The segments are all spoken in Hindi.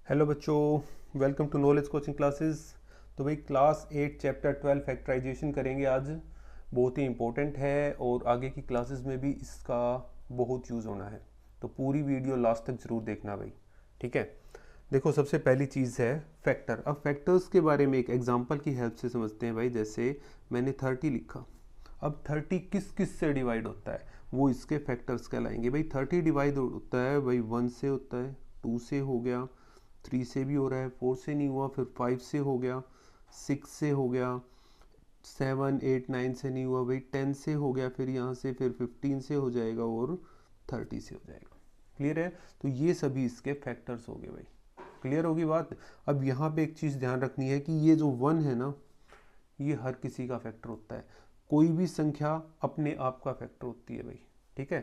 हेलो बच्चों, welcome to knowledge coaching classes. तो भाई क्लास 8 चैप्टर 12 फैक्टराइजेशन करेंगे आज। बहुत ही इम्पोर्टेंट है और आगे की क्लासेस में भी इसका बहुत यूज़ होना है। तो पूरी वीडियो लास्ट तक ज़रूर देखना भाई, ठीक है। देखो, सबसे पहली चीज़ है फैक्टर। अब फैक्टर्स के बारे में एक एग्जांपल की हेल्प से समझते हैं भाई। जैसे मैंने 30 लिखा, अब 30 किस किस से डिवाइड होता है वो इसके फैक्टर्स कहलाएंगे भाई। 30 डिवाइड होता है भाई 1 से होता है, 2 से हो गया, 3 से भी हो रहा है, 4 से नहीं हुआ, फिर 5 से हो गया, 6 से हो गया, 7 8 9 से नहीं हुआ भाई, 10 से हो गया, फिर यहाँ से फिर 15 से हो जाएगा और 30 से हो जाएगा। क्लियर है? तो ये सभी इसके फैक्टर्स हो गए भाई। क्लियर होगी बात? अब यहाँ पे एक चीज़ ध्यान रखनी है कि ये जो 1 है ना, ये हर किसी का फैक्टर होता है। कोई भी संख्या अपने आप का फैक्टर होती है भाई, ठीक है।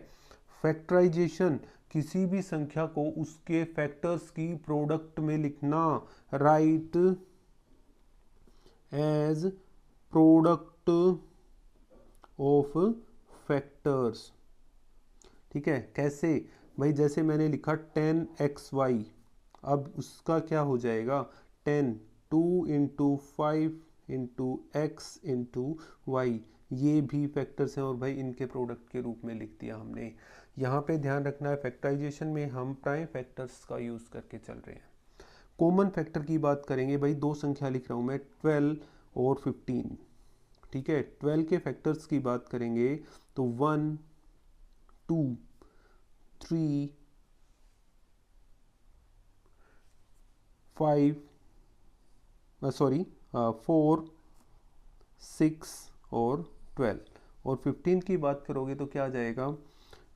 फैक्टराइजेशन, किसी भी संख्या को उसके फैक्टर्स की प्रोडक्ट में लिखना। Write as product of factors, ठीक है। कैसे भाई? जैसे मैंने लिखा 10xy, अब उसका क्या हो जाएगा? 10 2 into 5 into X into Y, ये भी फैक्टर्स हैं और भाई इनके प्रोडक्ट के रूप में लिख दिया हमने। यहाँ पे ध्यान रखना है, फैक्टराइजेशन में हम प्राइम फैक्टर्स का यूज़ करके चल रहे हैं। कॉमन फैक्टर की बात करेंगे भाई, दो संख्या लिख रहा हूँ मैं, 12 और 15, ठीक है। 12 के फैक्टर्स की बात करेंगे तो 1 2 3 5 सॉरी 4 6 और 12। और 15 की बात करोगे तो क्या आ जाएगा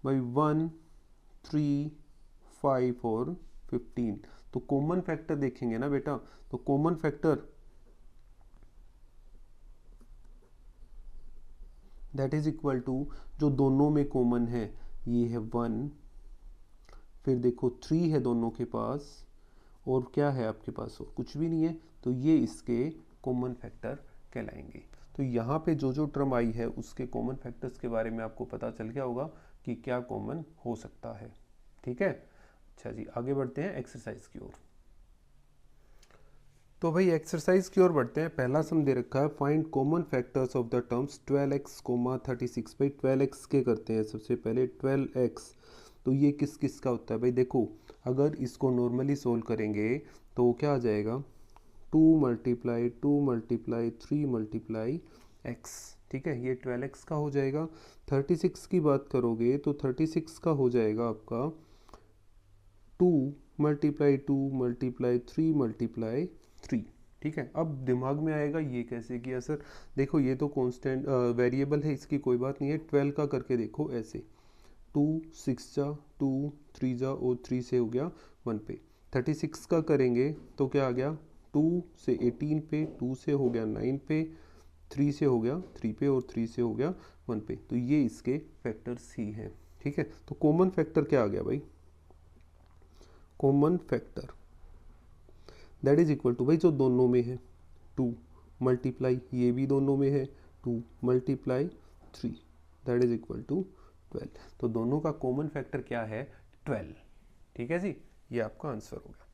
भाई? 1 3 5 और 15। तो कॉमन फैक्टर देखेंगे ना बेटा, तो common factor that is equal to, जो दोनों में कॉमन है, ये है 1, फिर देखो 3 है दोनों के पास, और क्या है आपके पास? और कुछ भी नहीं है। तो ये इसके कॉमन फैक्टर कहलाएंगे। तो यहाँ पे जो जो टर्म आई है उसके कॉमन फैक्टर्स के बारे में आपको पता चल गया होगा कि क्या कॉमन हो सकता है, ठीक है। अच्छा जी, आगे बढ़ते हैं एक्सरसाइज की ओर। तो भाई एक्सरसाइज की ओर बढ़ते हैं। पहला सम दे रखा है, find common factors of the terms 12x, 36। भाई 12x के करते हैं सबसे पहले। 12x तो ये किस किस का होता है भाई? देखो, अगर इसको नॉर्मली सोल्व करेंगे तो क्या आ जाएगा? 2 मल्टीप्लाई 2 मल्टीप्लाई 3 मल्टीप्लाई एक्स, ठीक है, ये 12x का हो जाएगा। 36 की बात करोगे तो 36 का हो जाएगा आपका 2 मल्टीप्लाई 2 मल्टीप्लाई 3 मल्टीप्लाई 3, ठीक है। अब दिमाग में आएगा ये कैसे किया सर? देखो, ये तो कांस्टेंट वेरिएबल है, इसकी कोई बात नहीं है। 12 का करके देखो ऐसे, 2 6 जा 2 3 जा और 3 से हो गया 1 पे। 36 का करेंगे तो क्या आ गया? 2 से 18 पे, 2 से हो गया 9 पे, 3 से हो गया 3 पे और 3 से हो गया 1 पे। तो ये इसके फैक्टर्स ही हैं, ठीक है। तो कॉमन फैक्टर क्या आ गया भाई? Common factor that is equal to, भाई जो दोनों में है, 2 मल्टीप्लाई, ये भी दोनों में है, 2 multiply 3, that is equal to 12। तो दोनों का कॉमन फैक्टर क्या है? 12, ठीक है जी। ये आपका आंसर होगा।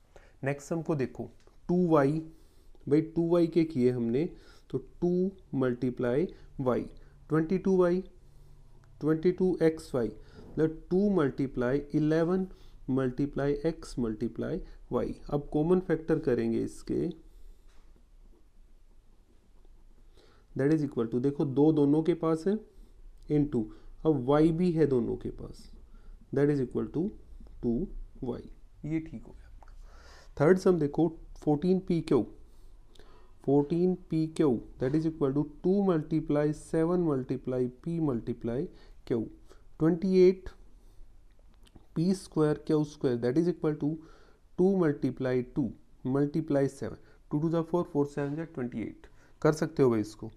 नेक्स्ट सम को देखो, 2y, भाई 2y के किए हमने, तो 2 मल्टीप्लाई y, 22y 22xy, मतलब 2 multiply 11 multiply x multiply y। अब कॉमन फैक्टर करेंगे इसके, दैट इज इक्वल टू, देखो दो दोनों के पास है, इनटू, अब y भी है दोनों के पास, that is equal to 2y। ये ठीक हो गया आपका। थर्ड सम देखो, 14p Q, 14p Q that is equal to 2 multiply 7 multiply p multiply Q, 28 P square Q square that is equal to 2 multiply 2 multiply 7, 2 to the 4 4 7 जा 28। कर सकते हो भाई इसको।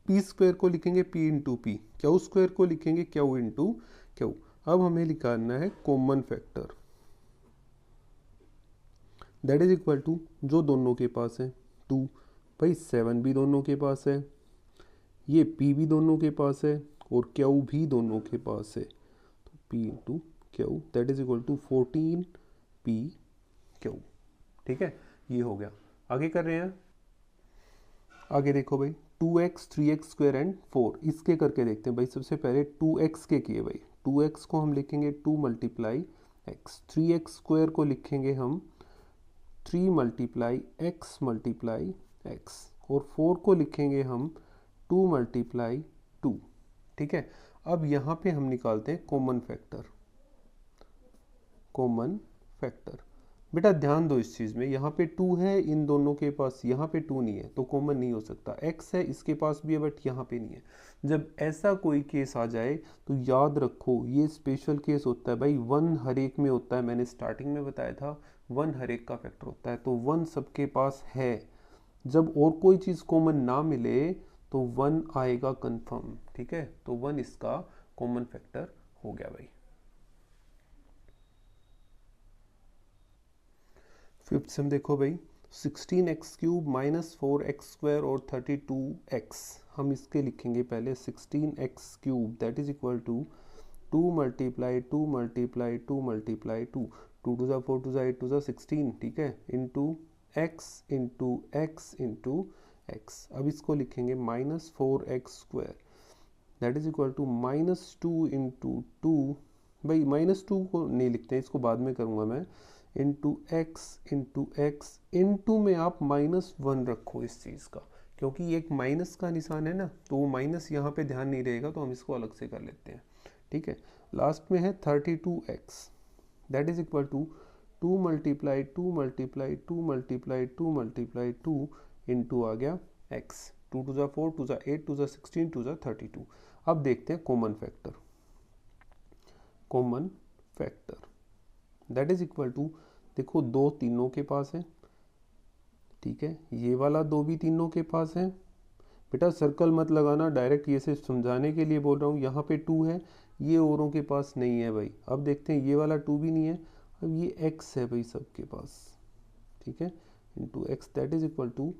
पी स्क्वायर को लिखेंगे P into P, Q square को लिखेंगे क्यू इंटू क्यू। अब हमें निकालना है common factor, that is equal to, जो दोनों के पास है 2, भाई 7 भी दोनों के पास है, ये p भी दोनों के पास है और q भी दोनों के पास है, तो p into Q that is equal to 14p Q. ठीक है, ये हो गया। आगे कर रहे हैं, आगे देखो भाई 2x 3x स्क्वायर एंड 4, इसके करके देखते हैं भाई। सबसे पहले 2x के किए भाई, 2x को हम लिखेंगे 2 मल्टीप्लाई x, 3x स्क्वायर को लिखेंगे हम 3 मल्टीप्लाई x मल्टीप्लाई x, और 4 को लिखेंगे हम 2 मल्टीप्लाई 2। ठीक है, अब यहाँ पे हम निकालते हैं कॉमन फैक्टर। कॉमन फैक्टर बेटा ध्यान दो इस चीज़ में, यहाँ पे 2 है इन दोनों के पास, यहाँ पे 2 नहीं है तो कॉमन नहीं हो सकता। x है इसके पास भी है बट यहाँ पे नहीं है। जब ऐसा कोई केस आ जाए तो याद रखो ये स्पेशल केस होता है भाई, 1 हर एक में होता है। मैंने स्टार्टिंग में बताया था 1 हर एक का फैक्टर होता है, तो 1 सबके पास है। जब और कोई चीज़ कॉमन ना मिले तो 1 आएगा कंफर्म। ठीक है, तो 1 इसका कॉमन फैक्टर हो गया भाई। फिफ्थ सम देखो भाई, 16x cube minus 4x square और 32x, हम इसके लिखेंगे पहले 16x cube that is equal to 2 multiply 2 multiply 2 multiply 2, 2 two ज़ा 4 टू ज़ा 8 टू ज़ा 16, ठीक है, into x into x into x। अब इसको लिखेंगे minus 4x square that is equal to minus 2 into 2, भाई माइनस 2 को नहीं लिखते हैं, इसको बाद में करूँगा मैं, इंटू एक्स इंटू में आप -1 रखो इस चीज़ का, क्योंकि एक माइनस का निशान है ना, तो वो माइनस यहाँ पे ध्यान नहीं रहेगा, तो हम इसको अलग से कर लेते हैं। ठीक है, लास्ट में है 32x that is equal to 2 multiply 2 multiply 2 multiply 2 multiply 2 into आ गया x, 2 टू ज़ा 4 टू ज़ा 8 टू ज़ा 16 टू ज़ा 32। अब देखते हैं common factor. Common factor that is equal to, देखो 2 तीनों के पास है, ठीक है, ये वाला 2 भी तीनों के पास है। बेटा सर्कल मत लगाना, डायरेक्ट ये सिर्फ समझाने के लिए बोल रहा हूँ। यहाँ पे 2 है, ये औरों के पास नहीं है भाई। अब देखते हैं, ये वाला 2 भी नहीं है, अब ये x है भाई सबके पास, ठीक है, into X that is equal to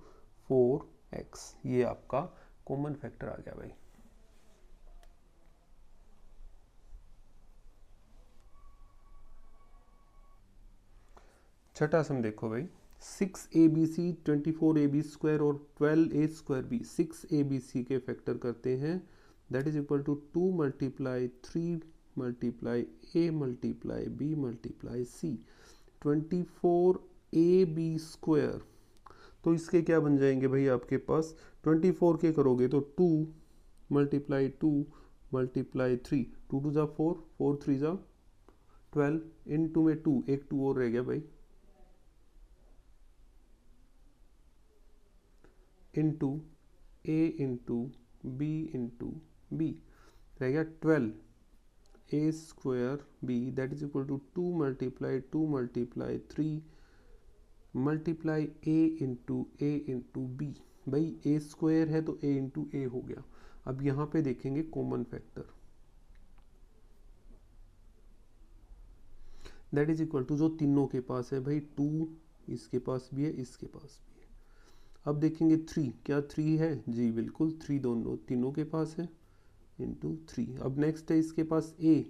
4x। ये आपका कॉमन फैक्टर आ गया भाई। छठा सम देखो भाई, 6abc 24ab स्क्वायर और 12a स्क्वायर भी 6abc के फैक्टर करते हैं that is equal to 2 multiply 3 multiply a multiply b multiply c 24ab square. तो इसके क्या बन जाएंगे भाई आपके पास, 24 के करोगे तो 2 मल्टीप्लाई 2 मल्टीप्लाई 3, 2 टू ज़ा 4 4 3 ज़ा 12, इन 2 में 2, एक 2 और रह गया भाई, into A into B into B, रह गया 12 A square B that is equal to 2 multiply 2 multiply 3 multiply A into B. भाई ए स्क्वायर है तो ए इंटू ए हो गया। अब यहाँ पे देखेंगे common factor that is equal to, जो तीनों के पास है भाई, 2 इसके पास भी है इसके पास भी है। अब देखेंगे 3, क्या 3 है जी, बिल्कुल 3 दोनों तीनों के पास है, इंटू 3। अब नेक्स्ट है इसके पास ए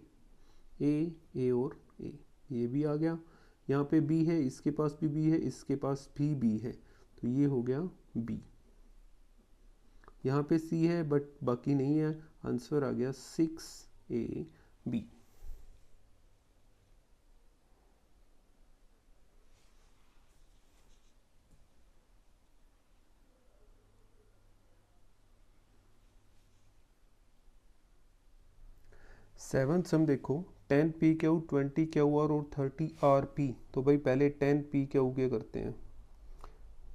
और ए, ये भी आ गया। यहाँ पे बी है, इसके पास भी बी है, इसके पास भी बी है, तो ये हो गया बी। यहाँ पे सी है बट बाकी नहीं है, आंसर आ गया 6ab। सेवन्थ सम देखो, 10pq 20qr और 30rp। तो भाई पहले 10pq के करते हैं,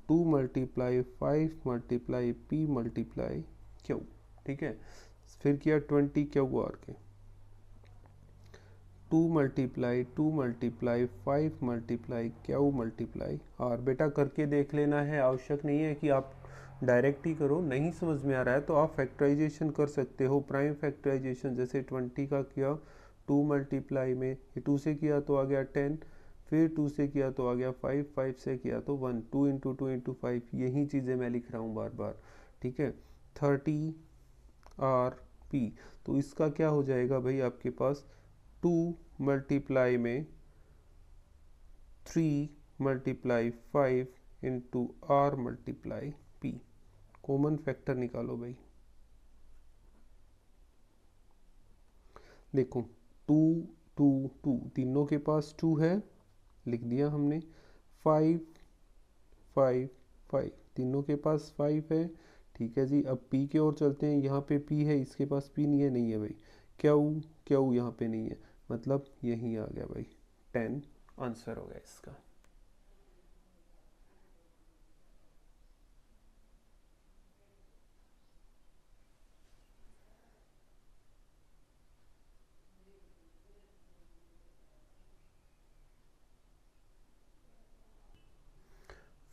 2 multiply 5 multiply p multiply q, ठीक है, फिर किया 20qr के, 2 multiply 2 multiply 5 multiply q multiply r। बेटा करके देख लेना है, आवश्यक नहीं है कि आप डायरेक्ट ही करो, नहीं समझ में आ रहा है तो आप फैक्टराइजेशन कर सकते हो, प्राइम फैक्टराइजेशन। जैसे 20 का किया 2 मल्टीप्लाई में, ये 2 से किया तो आ गया 10, फिर 2 से किया तो आ गया 5, 5 से किया तो 1, 2 इंटू 2 इंटू 5, यही चीज़ें मैं लिख रहा हूँ बार बार, ठीक है। 30rp, तो इसका क्या हो जाएगा भाई आपके पास, 2 मल्टीप्लाई में 3 multiply 5 into R multiply P. कॉमन फैक्टर निकालो भाई। देखो 2 2 2 तीनों के पास 2 है, लिख दिया हमने। 5 5 5 तीनों के पास 5 है, ठीक है जी। अब p की ओर चलते हैं। यहाँ पे p है, इसके पास p नहीं है, नहीं है भाई। क्यू क्यू यहाँ पे नहीं है, मतलब यही आ गया भाई 10 आंसर हो गया इसका।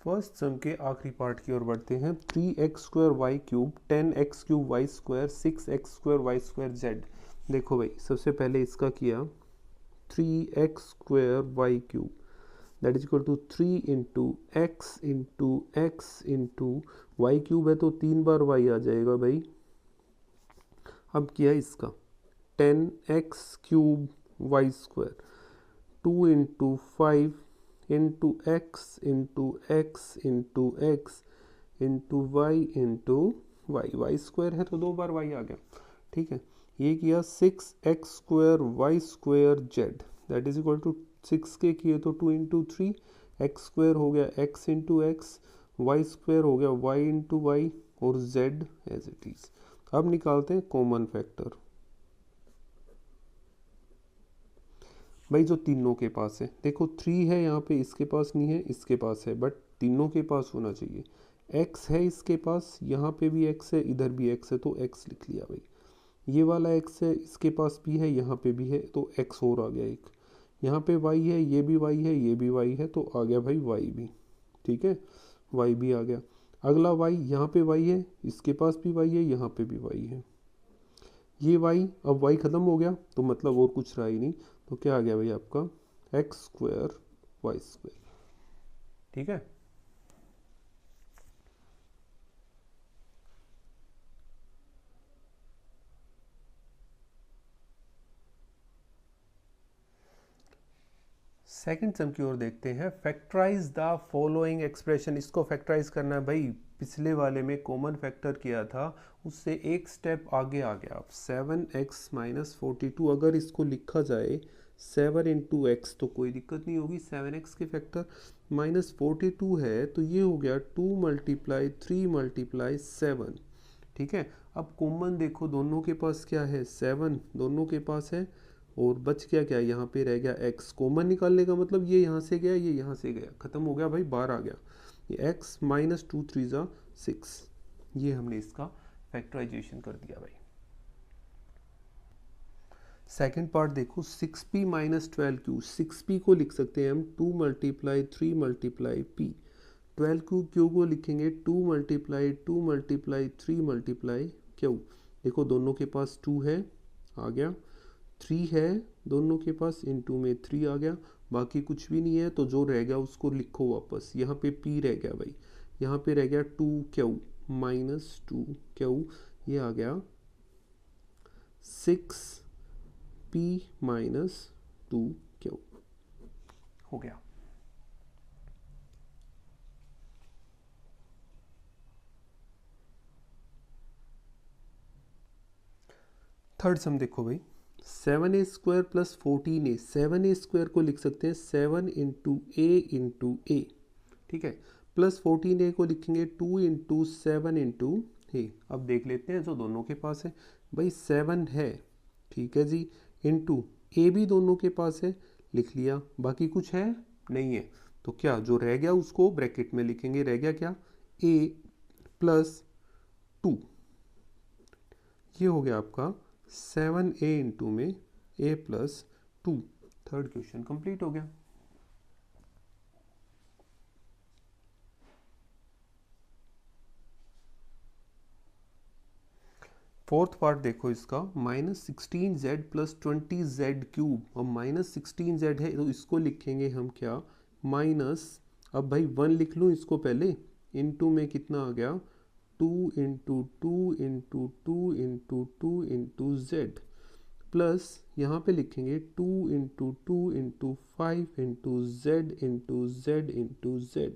फर्स्ट सम के आखिरी पार्ट की ओर बढ़ते हैं। 3x² y cube 10x³ y square 6x² y square z। देखो भाई सबसे पहले इसका किया 3x² y cube that is equal to 3 into X into Y cube है तो 3 बार y आ जाएगा भाई। अब किया इसका 10x³ y square 2 into 5 into X into Y Y square है तो 2 बार y आ गया, ठीक है। ये किया 6x² y square z that is equal to 6 के किए तो 2 इंटू 3 एक्स स्क्वायर हो गया x into X, Y square हो गया y इंटू वाई और z एज इट इज। अब निकालते हैं कॉमन फैक्टर। भाई जो तीनों के पास है, देखो 3 है यहाँ पे, इसके पास नहीं है, इसके पास है, बट तीनों के पास होना चाहिए। x है इसके पास, यहाँ पे भी x है, इधर भी x है तो x लिख लिया भाई। ये वाला x है, इसके पास भी है, यहाँ पे भी है तो x और आ गया एक। यहाँ पे y है, ये भी y है, ये भी y है तो आ गया भाई y भी, ठीक है, y भी आ गया। अगला y, यहाँ पे y है, इसके पास भी y है, यहाँ पे भी y है। ये y, अब y खत्म हो गया तो मतलब और कुछ रहा ही नहीं, तो क्या आ गया भाई आपका x² y स्क्वायर, ठीक है। सेकंड सम की ओर देखते हैं। Factorize the following expression. इसको फैक्टराइज करना है भाई। पिछले वाले में कॉमन फैक्टर किया था, उससे एक स्टेप आगे आ गया। 7x माइनस 42 अगर इसको लिखा जाए 7 इंटू एक्स तो कोई दिक्कत नहीं होगी। 7x के फैक्टर माइनस 42 है तो ये हो गया 2 मल्टीप्लाई 3 मल्टीप्लाई 7, ठीक है। अब कॉमन देखो दोनों के पास क्या है, 7 दोनों के पास है और बच गया क्या, यहाँ पे रह गया x। कॉमन निकालने का मतलब ये यहाँ से गया, ये यहाँ से गया, खत्म हो गया भाई, बाहर आ गया ये x माइनस 2 3 ज़ा 6। ये हमने इसका फैक्टराइजेशन कर दिया भाई। सेकेंड पार्ट देखो 6p माइनस 12q। 6p को लिख सकते हैं हम 2 मल्टीप्लाई 3 मल्टीप्लाई p। 12q को लिखेंगे 2 मल्टीप्लाई 2 मल्टीप्लाई 3 मल्टीप्लाई q। देखो दोनों के पास 2 है, आ गया। 3 है दोनों के पास, इनटू में 3 आ गया। बाकी कुछ भी नहीं है तो जो रह गया उसको लिखो वापस। यहाँ पे p रह गया भाई, यहाँ पे रह गया 2q माइनस 2q, ये आ गया 6p माइनस 2q हो गया। थर्ड सम देखो भाई 7a² प्लस 14a। 7a² को लिख सकते हैं 7 इंटू a, ठीक है, प्लस 14a को लिखेंगे 2 इंटू 7 इंटू a। अब देख लेते हैं जो दोनों के पास है भाई 7 है, ठीक है जी, इंटू a भी दोनों के पास है, लिख लिया। बाकी कुछ है नहीं है तो क्या जो रह गया उसको ब्रैकेट में लिखेंगे, रह गया क्या a प्लस 2, ये हो गया आपका 7a इंटू में a plus 2। Third question complete हो गया। फोर्थ पार्ट देखो इसका minus 16z plus 20z cube. और माइनस 16z है तो इसको लिखेंगे हम क्या, माइनस, अब भाई 1 लिख लूँ इसको पहले, इनटू में कितना आ गया 2 into 2 into 2 into 2 into z plus यहाँ पे लिखेंगे 2 × 2 × 5 × z × z × z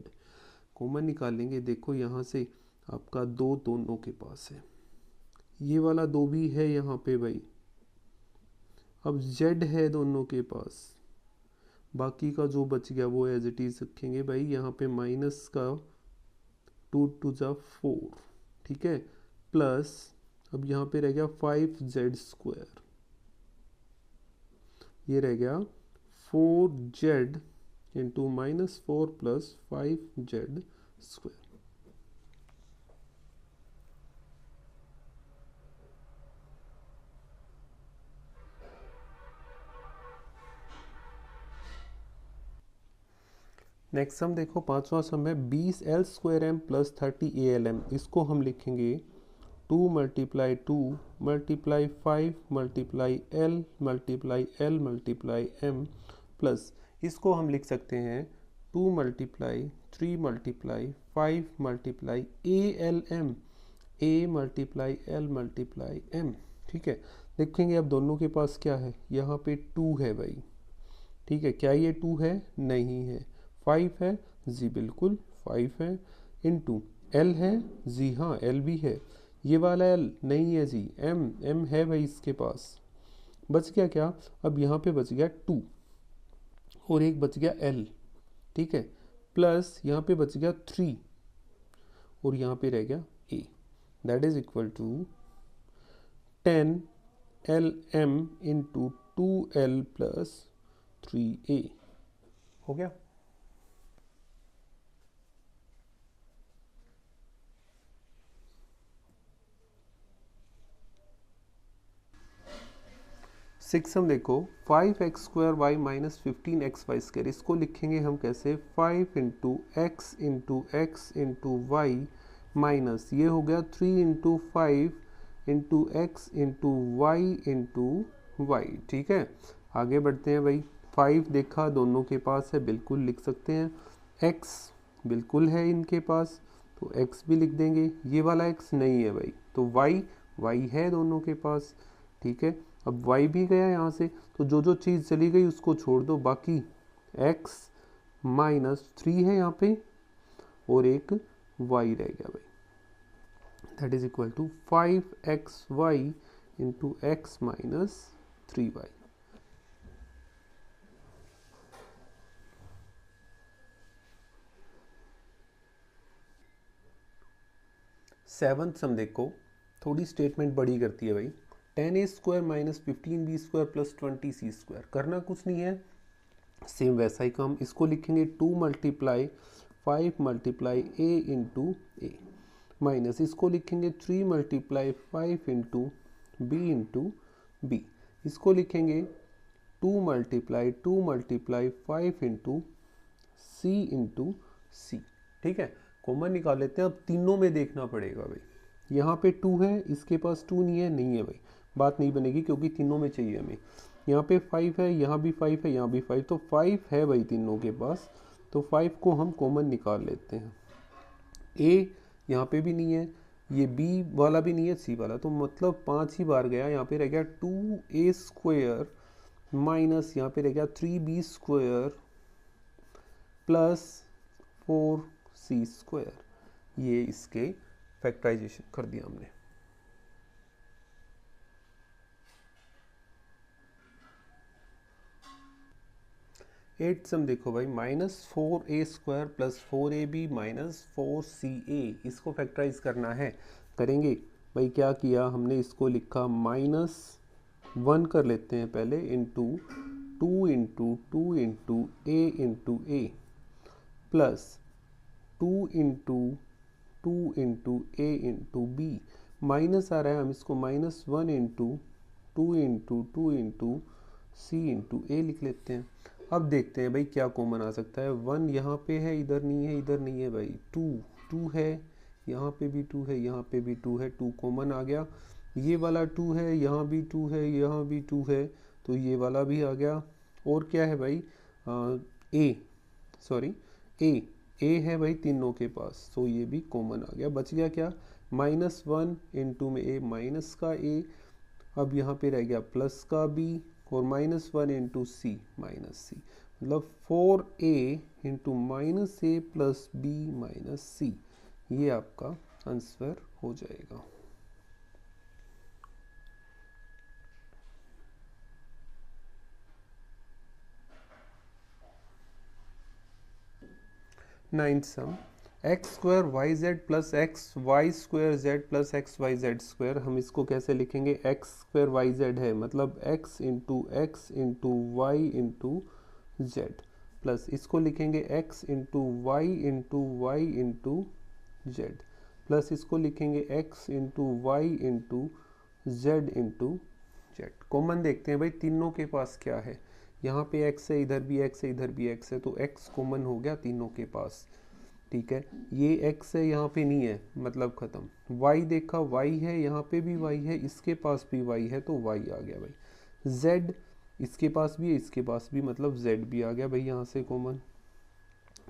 कॉमन निकालेंगे। देखो यहाँ से आपका 2 दोनों के पास है, ये वाला 2 भी है यहाँ पे भाई। अब z है दोनों के पास, बाकी का जो बच गया वो एज इट इज रखेंगे भाई। यहाँ पे माइनस का 2 × 2 = 4, ठीक है, प्लस अब यहाँ पे रह गया 5z², ये रह गया 4z × -4 + 5z²। नेक्स्ट सम देखो, पांचवा सम है 20l² m + 30al m। इसको हम लिखेंगे 2 × 2 × 5 × l × l × m प्लस इसको हम लिख सकते हैं 2 × 3 × 5 × alm a × l × m, ठीक है। देखेंगे अब दोनों के पास क्या है, यहाँ पे 2 है भाई, ठीक है। क्या ये 2 है? नहीं है। 5 है? जी बिल्कुल 5 है। इनटू l है? जी हाँ l भी है। ये वाला l नहीं है जी, m है भाई इसके पास। बच गया क्या? अब यहाँ पे बच गया 2 और एक बच गया l, ठीक है, प्लस यहाँ पे बच गया 3 और यहाँ पे रह गया a, that is equal to 10lm × 2l + 3a। हो गया। सिक्सम देखो 5x² y - 15xy², इसको लिखेंगे हम कैसे, 5 × x × x × y माइनस ये हो गया 3 × 5 × x × y × y, ठीक है। आगे बढ़ते हैं भाई। 5 देखा दोनों के पास है, बिल्कुल लिख सकते हैं। x बिल्कुल है इनके पास, तो x भी लिख देंगे। ये वाला x नहीं है भाई, तो y है दोनों के पास, ठीक है। अब y भी गया यहाँ से, तो जो जो चीज़ चली गई उसको छोड़ दो, बाकी x - 3 है यहाँ पे और एक y रह गया भाई, that is equal to 5xy × x - 3y। Seventh sum देखो, थोड़ी स्टेटमेंट बड़ी करती है भाई। 10a² - 15b² + 20c², करना कुछ नहीं है, सेम वैसा ही काम। इसको लिखेंगे 2 × 5 × a × a माइनस इसको लिखेंगे 3 × 5 × b × b। इसको लिखेंगे 2 × 2 × 5 × c × c, ठीक है। कॉमन निकाल लेते हैं। अब तीनों में देखना पड़ेगा भाई, यहाँ पे 2 है, इसके पास 2 नहीं है भाई, बात नहीं बनेगी क्योंकि तीनों में चाहिए हमें। यहाँ पे 5 है, यहाँ भी 5 है, यहाँ भी 5, तो 5 है भाई तीनों के पास, तो 5 को हम कॉमन निकाल लेते हैं। a यहाँ पे भी नहीं है, ये b वाला भी नहीं है, c वाला, तो मतलब 5 ही बार गया। यहाँ पे रह गया 2a² माइनस यहाँ पे रह गया 3b² प्लस 4c²। ये इसके फैक्टराइजेशन कर दिया हमने। एट सम देखो भाई, -4a² + 4ab - 4ca, इसको फैक्टराइज करना है। करेंगे भाई, क्या किया हमने, इसको लिखा -1 कर लेते हैं पहले, into 2 × 2 × a × a plus 2 × 2 × a × b, minus आ रहा है, हम इसको -1 × 2 × 2 × c × a लिख लेते हैं। अब देखते हैं भाई क्या कॉमन आ सकता है। 1 यहाँ पे है, इधर नहीं है, इधर नहीं है भाई। 2 है, यहाँ पे भी 2 है, यहाँ पे भी 2 है, 2 कॉमन आ गया। ये वाला 2 है, यहाँ भी 2 है, यहाँ भी 2 है, तो ये वाला भी आ गया। और क्या है भाई, ए है भाई तीनों के पास, तो ये भी कॉमन आ गया। बच गया क्या, -1 × में a माइनस का a अब यहाँ पे रह गया प्लस का b और -1 इंटू सी माइनस सी, मतलब 4a into minus A plus B minus C, ये आपका आंसर हो जाएगा। Ninth sum, X square Y Z plus x Y square Z plus x Y Z square, हम इसको कैसे लिखेंगे? एक्स स्क्वायर वाई जेड है, मतलब x into Y into z, plus इसको लिखेंगे x into Y into z, plus इसको लिखेंगे x into Y into z. Common देखते हैं भाई तीनों के पास क्या है, यहाँ पे x है, इधर भी x है, इधर भी x है, तो x कॉमन हो गया तीनों के पास। ठीक है, ये x है, यहाँ पे नहीं है, मतलब खत्म। y देखा, y है, यहाँ पे भी y है, इसके पास भी y है, तो y आ गया भाई। z इसके पास भी है, इसके पास भी, मतलब z भी आ गया भाई यहाँ से कॉमन।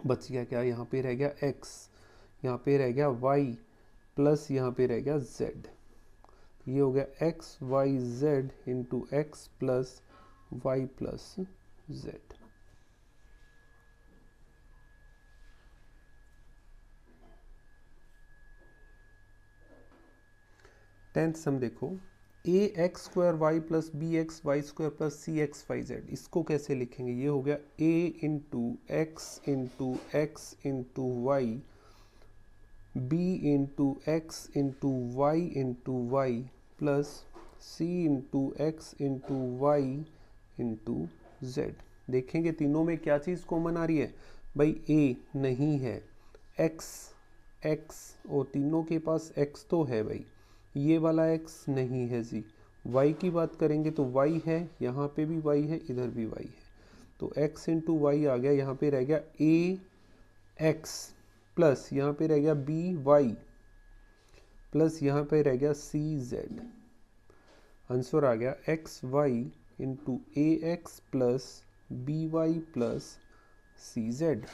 बच गया क्या? यहाँ पे रह गया x, यहाँ पे रह गया y, प्लस यहाँ पे रह गया z। ये हो गया X Y Z into x plus Y plus Z. Tenth sum देखो, A X square Y plus B X Y square plus C X Y Z, इसको कैसे लिखेंगे? ये हो गया A into X into Y, B into X into Y plus C into X into Y into Z. देखेंगे तीनों में क्या चीज़ कॉमन आ रही है भाई? ए नहीं है, एक्स और तीनों के पास एक्स तो है भाई, ये वाला एक्स नहीं है जी। वाई की बात करेंगे तो वाई है, यहाँ पे भी वाई है, इधर भी वाई है, तो एक्स इंटू वाई आ गया। यहाँ पे रह गया ए एक्स प्लस यहाँ पे रह गया बी वाई प्लस यहाँ पे रह गया सी जेड। आंसर आ गया X Y into A X plus B Y plus C Z.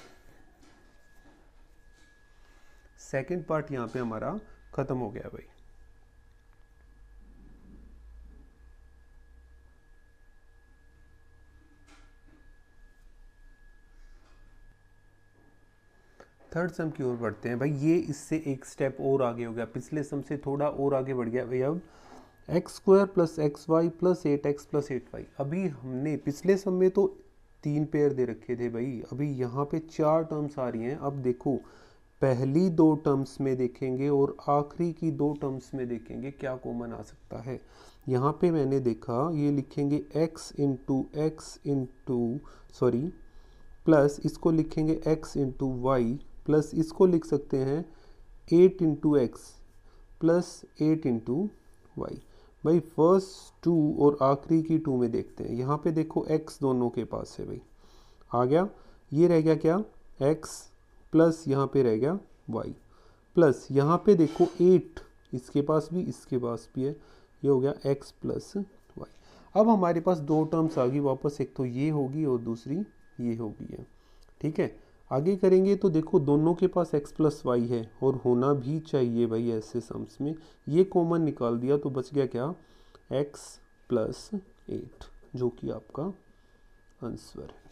Second part यहाँ पे हमारा खत्म हो गया भाई। थर्ड सम की ओर बढ़ते हैं भाई। ये इससे एक स्टेप और आगे हो गया, पिछले सम से थोड़ा और आगे बढ़ गया भाई। अब x square plus x y plus 8x plus 8y, अभी हमने पिछले सम में तो 3 पेयर दे रखे थे भाई, अभी यहाँ पे 4 टर्म्स आ रही हैं। अब देखो पहली 2 टर्म्स में देखेंगे और आखिरी की 2 टर्म्स में देखेंगे क्या कॉमन आ सकता है। यहाँ पे मैंने देखा ये लिखेंगे x प्लस इसको लिखेंगे x इंटू वाई प्लस इसको लिख सकते हैं 8 into x plus 8 into y. भाई फर्स्ट 2 और आखिरी की 2 में देखते हैं। यहाँ पे देखो x दोनों के पास है भाई, आ गया। ये रह गया क्या? x प्लस यहाँ पे रह गया y प्लस यहाँ पे देखो 8 इसके पास भी इसके पास भी है, ये हो गया x प्लस वाई। अब हमारे पास 2 टर्म्स आ गई वापस, एक तो ये होगी और दूसरी ये होगी है। ठीक है, आगे करेंगे तो देखो दोनों के पास x प्लस वाई है और होना भी चाहिए भाई ऐसे सम्स में। ये कॉमन निकाल दिया तो बच गया क्या? x प्लस 8, जो कि आपका आंसर है।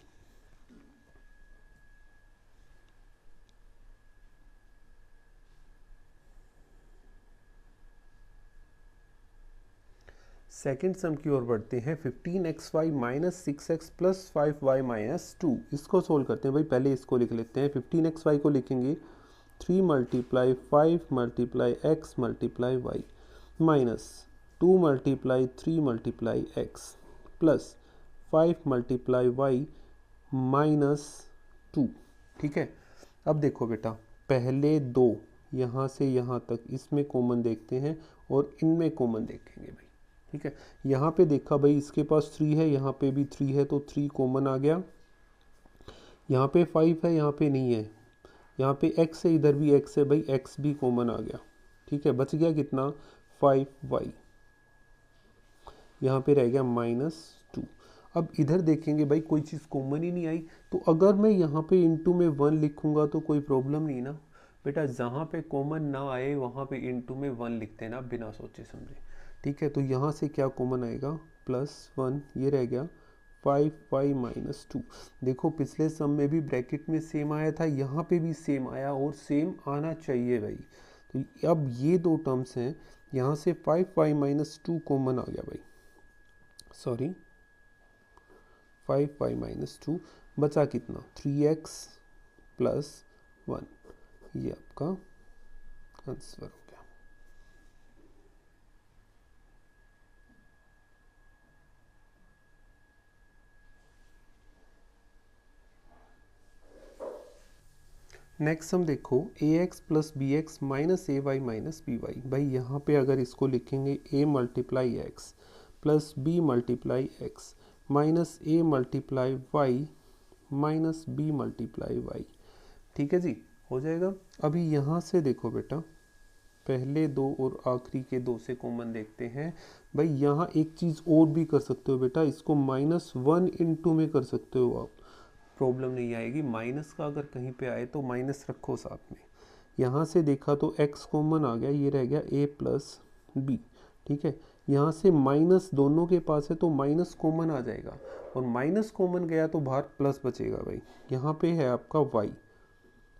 सेकेंड सम की ओर बढ़ते हैं। 15xy minus 6x plus 5y minus 2, इसको सोल्व करते हैं भाई। पहले इसको लिख लेते हैं। 15xy को लिखेंगे 3 multiply 5 multiply x multiply y minus 2 multiply 3 multiply x plus 5 multiply y minus 2। ठीक है, अब देखो बेटा पहले 2 यहाँ से यहाँ तक इसमें कॉमन देखते हैं और इनमें कॉमन देखेंगे भाई। ठीक है, यहाँ पे देखा भाई इसके पास 3 है, यहाँ पे भी 3 है, तो 3 कॉमन आ गया। यहाँ पे 5 है, यहाँ पे नहीं है, यहाँ पे x है, इधर भी x है भाई, x भी कॉमन आ गया। ठीक है, बच गया कितना? 5y, यहाँ पे रह गया -2। अब इधर देखेंगे भाई कोई चीज़ कॉमन ही नहीं आई, तो अगर मैं यहाँ पे इंटू में 1 लिखूंगा तो कोई प्रॉब्लम नहीं ना बेटा। जहाँ पे कॉमन ना आए वहाँ पे इंटू में 1 लिखते हैं ना बिना सोचे समझे। ठीक है, तो यहाँ से क्या कॉमन आएगा, +1, ये रह गया 5y - 2। देखो पिछले सम में भी ब्रैकेट में सेम आया था, यहाँ पे भी सेम आया और सेम आना चाहिए भाई। तो अब ये दो टर्म्स हैं, यहाँ से 5y - 2 कॉमन आ गया भाई, सॉरी 5y - 2, बचा कितना 3x + 1, ये आपका आंसर हो गया। नेक्स्ट हम देखो ax + bx - ay - by। भाई यहाँ पे अगर इसको लिखेंगे a × x + b × x - a × y - b × y, ठीक है जी, हो जाएगा। अभी यहाँ से देखो बेटा, पहले दो और आखिरी के दो से कॉमन देखते हैं। भाई यहाँ एक चीज़ और भी कर सकते हो बेटा, इसको -1 × में कर सकते हो आप, प्रॉब्लम नहीं आएगी। माइनस का अगर कहीं पे आए तो माइनस रखो साथ में। यहाँ से देखा तो x कॉमन आ गया, ये रह गया a + b, ठीक है। यहाँ से माइनस दोनों के पास है तो माइनस कॉमन आ जाएगा, और माइनस कॉमन गया तो बाहर प्लस बचेगा भाई। यहाँ पे है आपका y,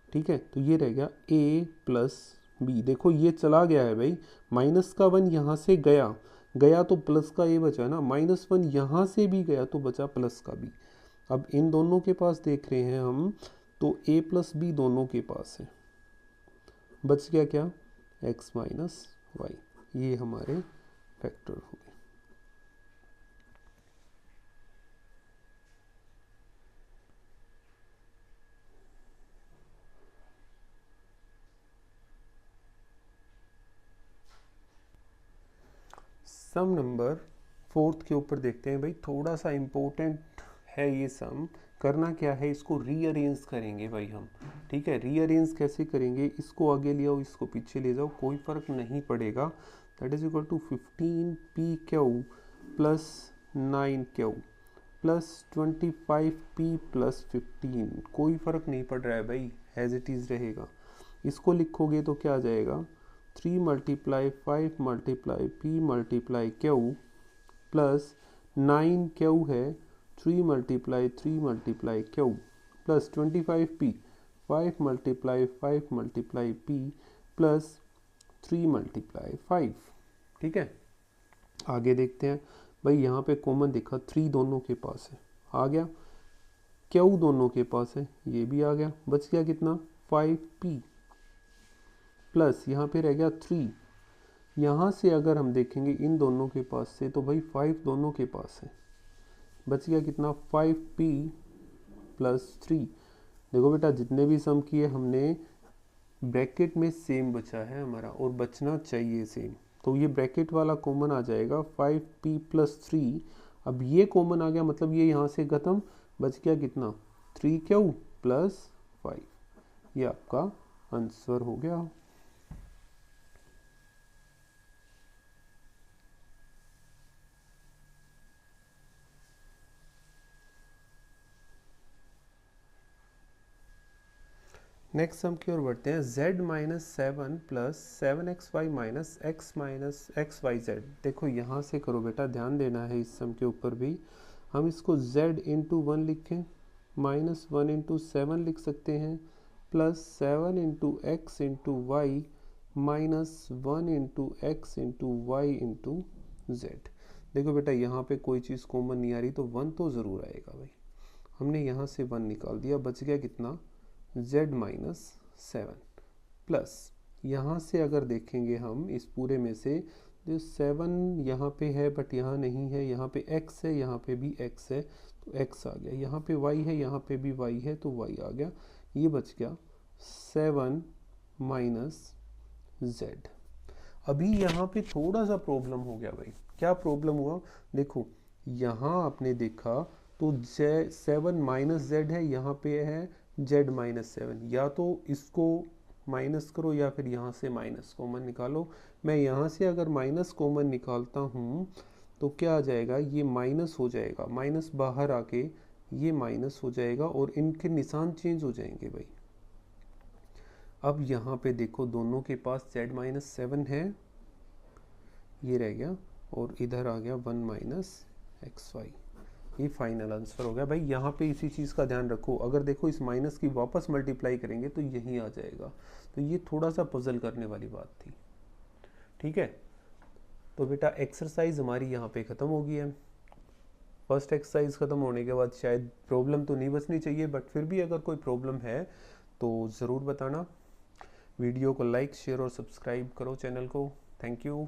ठीक है, तो ये रह गया a + b। देखो ये चला गया है भाई, माइनस का 1 यहाँ से गया तो प्लस का a बचा ना, -1 यहाँ से भी गया तो बचा प्लस का b। अब इन दोनों के पास देख रहे हैं हम, तो a + b दोनों के पास है, बच गया क्या, x - y, ये हमारे फैक्टर हो गए। सम नंबर 4 के ऊपर देखते हैं भाई, थोड़ा सा इम्पोर्टेंट है ये सम। करना क्या है, इसको रीअरेंज करेंगे भाई हम, ठीक है। रीअरेंज कैसे करेंगे, इसको आगे ले आओ, इसको पीछे ले जाओ, कोई फ़र्क नहीं पड़ेगा। That is equal to 15pq + 9q + 25p + 15, कोई फ़र्क नहीं पड़ रहा है भाई, एज इट इज़ रहेगा। इसको लिखोगे तो क्या आ जाएगा, 3 × 5 × p × q + 9q है 3 × 3 × q + 25p 5 × 5 × p + 3 × 5, ठीक है। आगे देखते हैं भाई, यहाँ पे कॉमन देखा 3 दोनों के पास है, आ गया। q दोनों के पास है, ये भी आ गया। बच गया कितना, 5p प्लस यहाँ पे रह गया 3। यहाँ से अगर हम देखेंगे इन दोनों के पास से, तो भाई 5 दोनों के पास है, बच गया कितना, 5p + 3। देखो बेटा जितने भी सम किए हमने, ब्रैकेट में सेम बचा है हमारा, और बचना चाहिए सेम। तो ये ब्रैकेट वाला कॉमन आ जाएगा 5p + 3। अब ये कॉमन आ गया, मतलब ये यहाँ से खत्म, बच गया कितना, 3q + 5, ये आपका आंसर हो गया। नेक्स्ट सम की ओर बढ़ते हैं, z - 7 + 7xy - x - xyz। देखो यहाँ से करो बेटा, ध्यान देना है इस सम के ऊपर भी। हम इसको z × 1 लिखें, -1 × 7 लिख सकते हैं, +7 × x × y - 1 × x × y × z। देखो बेटा यहाँ पे कोई चीज़ कॉमन नहीं आ रही, तो 1 तो ज़रूर आएगा भाई। हमने यहाँ से 1 निकाल दिया, बच गया कितना, z - 7 प्लस, यहाँ से अगर देखेंगे हम इस पूरे में से, जो 7 यहाँ पे है बट यहाँ नहीं है, यहाँ पे x है, यहाँ पे भी x है, तो x आ गया। यहाँ पे y है, यहाँ पे भी y है, तो y आ गया। ये बच गया 7 - z। अभी यहाँ पे थोड़ा सा प्रॉब्लम हो गया भाई। क्या प्रॉब्लम हुआ, देखो यहाँ आपने देखा तो 7 - z है, यहाँ पे है z - 7। या तो इसको माइनस करो या फिर यहाँ से माइनस कॉमन निकालो। मैं यहाँ से अगर माइनस कॉमन निकालता हूँ तो क्या आ जाएगा, ये माइनस हो जाएगा, माइनस बाहर आके ये माइनस हो जाएगा और इनके निशान चेंज हो जाएंगे भाई। अब यहाँ पे देखो दोनों के पास z - 7 है, ये रह गया और इधर आ गया 1 माइनस एक्स वाई। ये फाइनल आंसर हो गया। भाई यहाँ पे इसी चीज़ का ध्यान रखो, अगर देखो इस माइनस की वापस मल्टीप्लाई करेंगे तो यहीं आ जाएगा। तो ये थोड़ा सा पजल करने वाली बात थी। ठीक है, तो बेटा एक्सरसाइज हमारी यहाँ पे ख़त्म हो गई है। फर्स्ट एक्सरसाइज ख़त्म होने के बाद शायद प्रॉब्लम तो नहीं बचनी चाहिए, बट फिर भी अगर कोई प्रॉब्लम है तो ज़रूर बताना। वीडियो को लाइक शेयर और सब्सक्राइब करो चैनल को। Thank you.